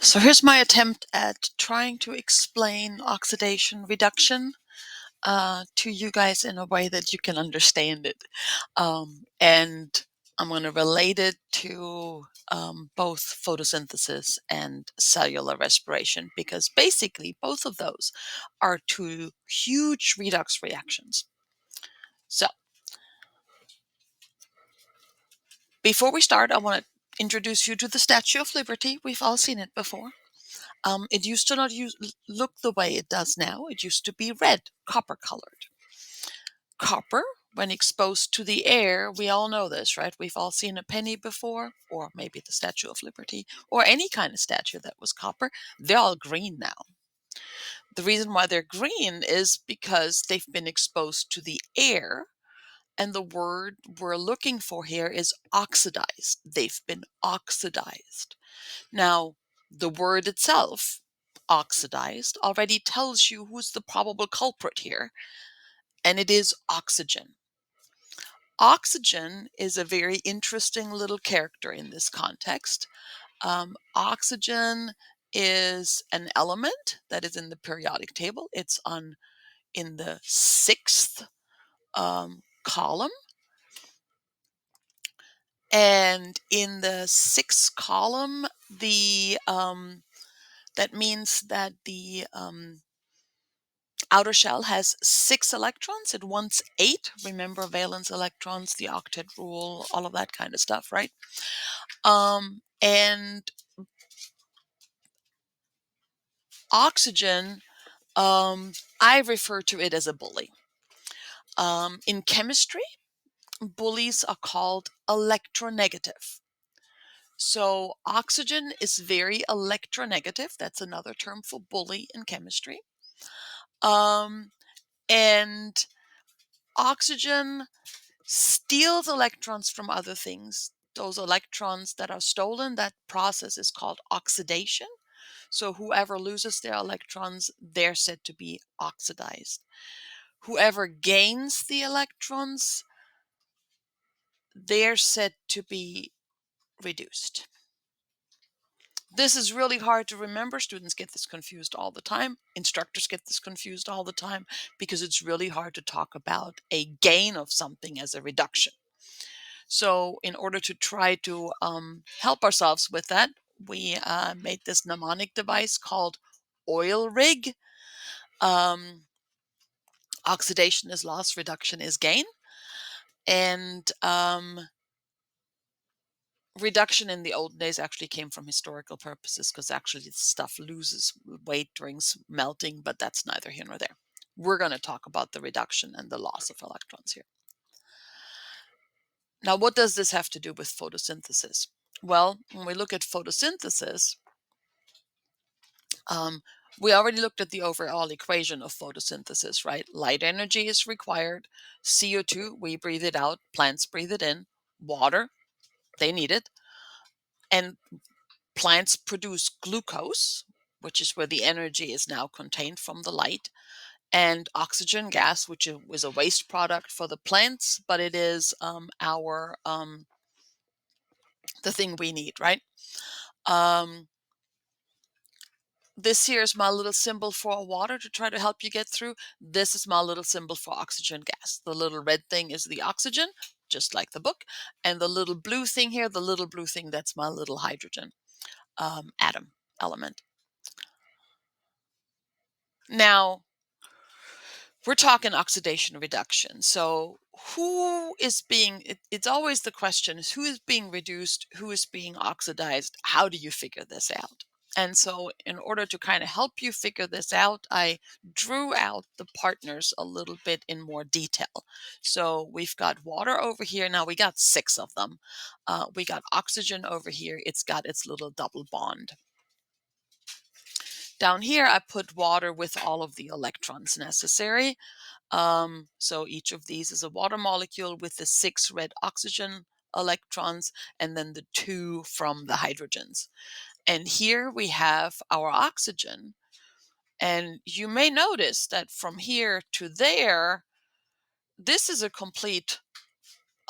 So here's my attempt at trying to explain oxidation reduction to you guys in a way that you can understand it. And I'm going to relate it to both photosynthesis and cellular respiration because basically both of those are two huge redox reactions. So before we start, I want to introduce you to the Statue of Liberty. We've all seen it before. It used to not look the way it does now. It used to be red, copper colored. Copper, when exposed to the air, we all know this, right? We've all seen a penny before, or maybe the Statue of Liberty, or any kind of statue that was copper. They're all green now. The reason why they're green is because they've been exposed to the air, and the word we're looking for here is oxidized. They've been oxidized. Now, the word itself, oxidized, already tells you who's the probable culprit here, and it is oxygen. Oxygen is a very interesting little character in this context. Oxygen is an element that is in the periodic table. It's in the sixth column. And in the sixth column, that means that the outer shell has 6 electrons. It wants 8. Remember valence electrons, the octet rule, all of that kind of stuff, right? And oxygen, I refer to it as a bully. In chemistry, bullies are called electronegative. So oxygen is very electronegative. That's another term for bully in chemistry. And oxygen steals electrons from other things. Those electrons that are stolen, that process is called oxidation. So whoever loses their electrons, they're said to be oxidized. Whoever gains the electrons, they're said to be reduced. This is really hard to remember. Students get this confused all the time. Instructors get this confused all the time because it's really hard to talk about a gain of something as a reduction. So in order to try to help ourselves with that, we made this mnemonic device called oil rig. Oxidation is loss, reduction is gain. And reduction in the olden days actually came from historical purposes because actually stuff loses weight during melting, but that's neither here nor there. We're going to talk about the reduction and the loss of electrons here. Now, what does this have to do with photosynthesis? Well, when we look at photosynthesis, we already looked at the overall equation of photosynthesis, right? Light energy is required. CO2, we breathe it out. Plants breathe it in. Water, they need it. And plants produce glucose, which is where the energy is now contained from the light, and oxygen gas, which is a waste product for the plants, but it is the thing we need, right? This here is my little symbol for water to try to help you get through. This is my little symbol for oxygen gas. The little red thing is the oxygen, just like the book. And the little blue thing here, the little blue thing, that's my little hydrogen atom element. Now, we're talking oxidation reduction. So who is being, it's always the question is who is being reduced, who is being oxidized, how do you figure this out? And so in order to kind of help you figure this out, I drew out the partners a little bit in more detail. So we've got water over here. Now we got 6 of them. We got oxygen over here. It's got its little double bond. Down here, I put water with all of the electrons necessary. So each of these is a water molecule with the 6 red oxygen electrons and then the 2 from the hydrogens. And here we have our oxygen. And you may notice that from here to there, this is a complete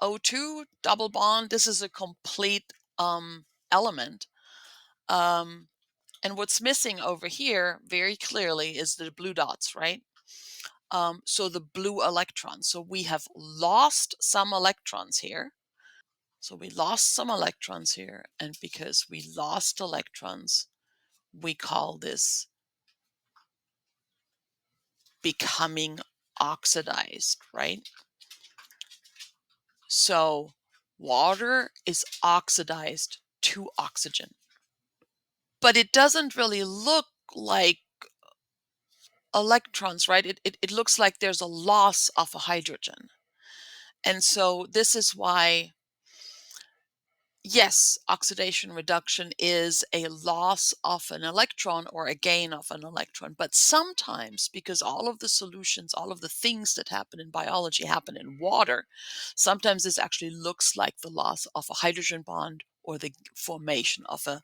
O2 double bond. This is a complete element. And what's missing over here very clearly is the blue dots, right? So the blue electrons. So we have lost some electrons here. So we lost some electrons here. And because we lost electrons, we call this becoming oxidized, right? So water is oxidized to oxygen, but it doesn't really look like electrons, right? It looks like there's a loss of a hydrogen. And so this is why, yes, oxidation reduction is a loss of an electron or a gain of an electron. But sometimes, because all of the solutions, all of the things that happen in biology happen in water, sometimes this actually looks like the loss of a hydrogen bond or the formation of a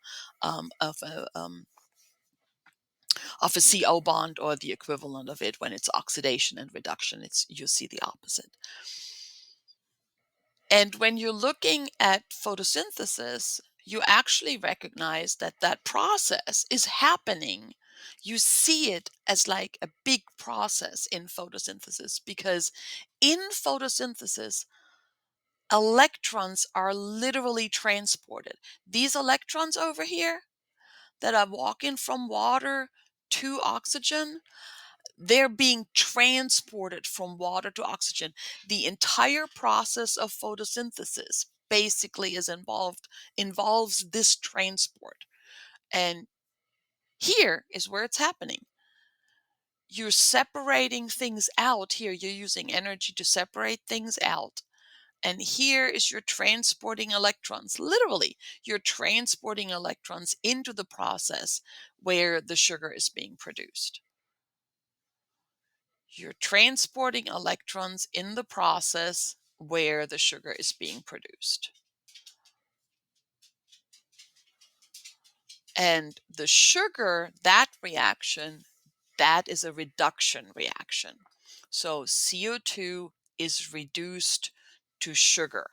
of a CO bond or the equivalent of it. When it's oxidation and reduction, you see the opposite. And when you're looking at photosynthesis, you actually recognize that that process is happening. You see it as like a big process in photosynthesis, because in photosynthesis, electrons are literally transported. These electrons over here that are walking from water to oxygen, they're being transported from water to oxygen. The entire process of photosynthesis basically involves this transport. And here is where it's happening. You're separating things out here. You're using energy to separate things out. And here is you're transporting electrons. Literally, you're transporting electrons into the process where the sugar is being produced. You're transporting electrons in the process where the sugar is being produced. And the sugar, that reaction, that is a reduction reaction. So CO2 is reduced to sugar.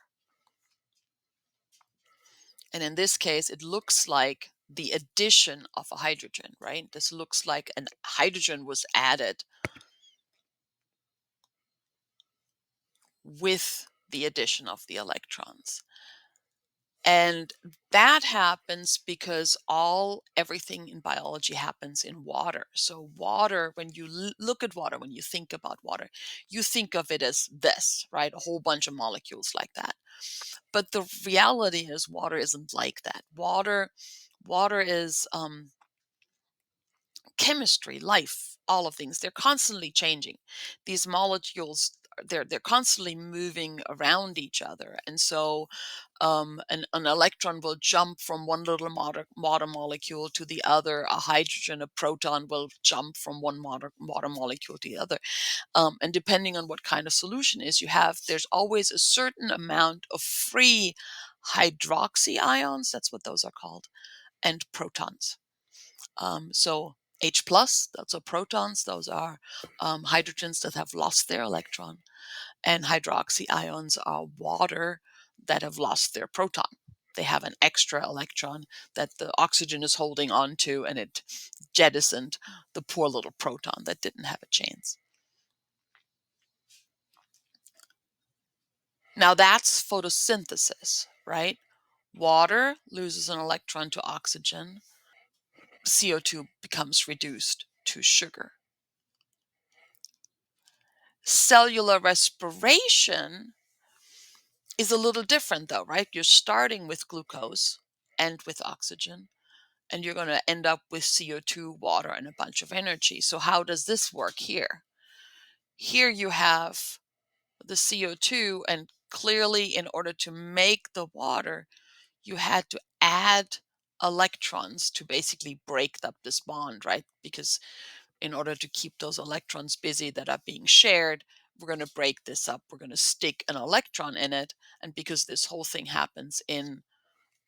And in this case, it looks like the addition of a hydrogen, right? This looks like a hydrogen was added with the addition of the electrons. And that happens because everything in biology happens in water. So water, when you look at water, when you think about water, you think of it as this, right? A whole bunch of molecules like that. But the reality is water isn't like that. Water is chemistry, life, all of things. They're constantly changing. These molecules, they're constantly moving around each other. And so an electron will jump from one little water molecule to the other. A hydrogen, a proton will jump from one water molecule to the other. And depending on what kind of solution is you have, there's always a certain amount of free hydroxy ions, that's what those are called, and protons. So H plus, those are protons, those are hydrogens that have lost their electron, and hydroxy ions are water that have lost their proton. They have an extra electron that the oxygen is holding on to, and it jettisoned the poor little proton that didn't have a chance. Now that's photosynthesis, right? Water loses an electron to oxygen. CO2 becomes reduced to sugar. Cellular respiration is a little different though, right? You're starting with glucose and with oxygen, and you're going to end up with CO2, water, and a bunch of energy. So how does this work here? Here you have the CO2, and clearly in order to make the water, you had to add electrons to basically break up this bond, right? Because in order to keep those electrons busy that are being shared, we're going to break this up. We're going to stick an electron in it. And because this whole thing happens in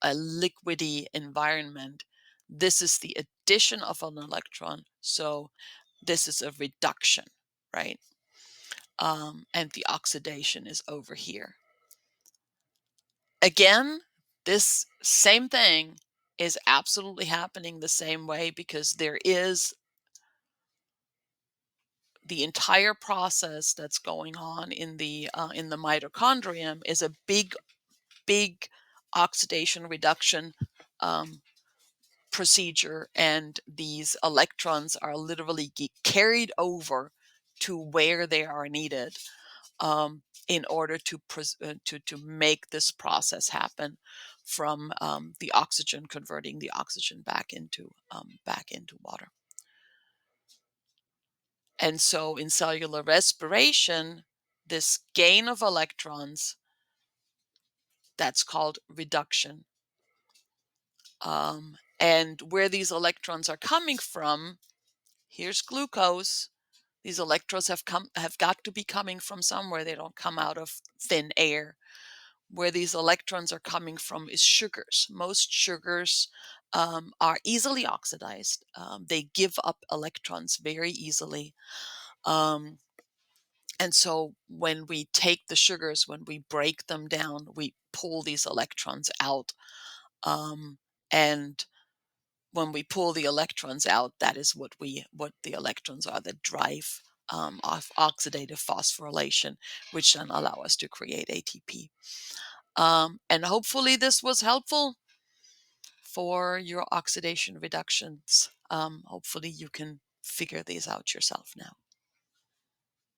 a liquidy environment, this is the addition of an electron. So this is a reduction, right? And the oxidation is over here. Again, this same thing is absolutely happening the same way, because there is the entire process that's going on in the mitochondrium is a big oxidation reduction um, procedure, and these electrons are literally carried over to where they are needed, in order to make this process happen, from the oxygen, converting the oxygen back into water. And so in cellular respiration, this gain of electrons, that's called reduction. And where these electrons are coming from, here's glucose. These electrons have got to be coming from somewhere. They don't come out of thin air. Where these electrons are coming from is sugars. Most sugars are easily oxidized. They give up electrons very easily. Um, and so when we take the sugars, when we break them down, we pull these electrons out. And when we pull the electrons out, that is what the electrons are that drive off oxidative phosphorylation, which then allow us to create ATP. And hopefully this was helpful for your oxidation reductions. Hopefully you can figure these out yourself now.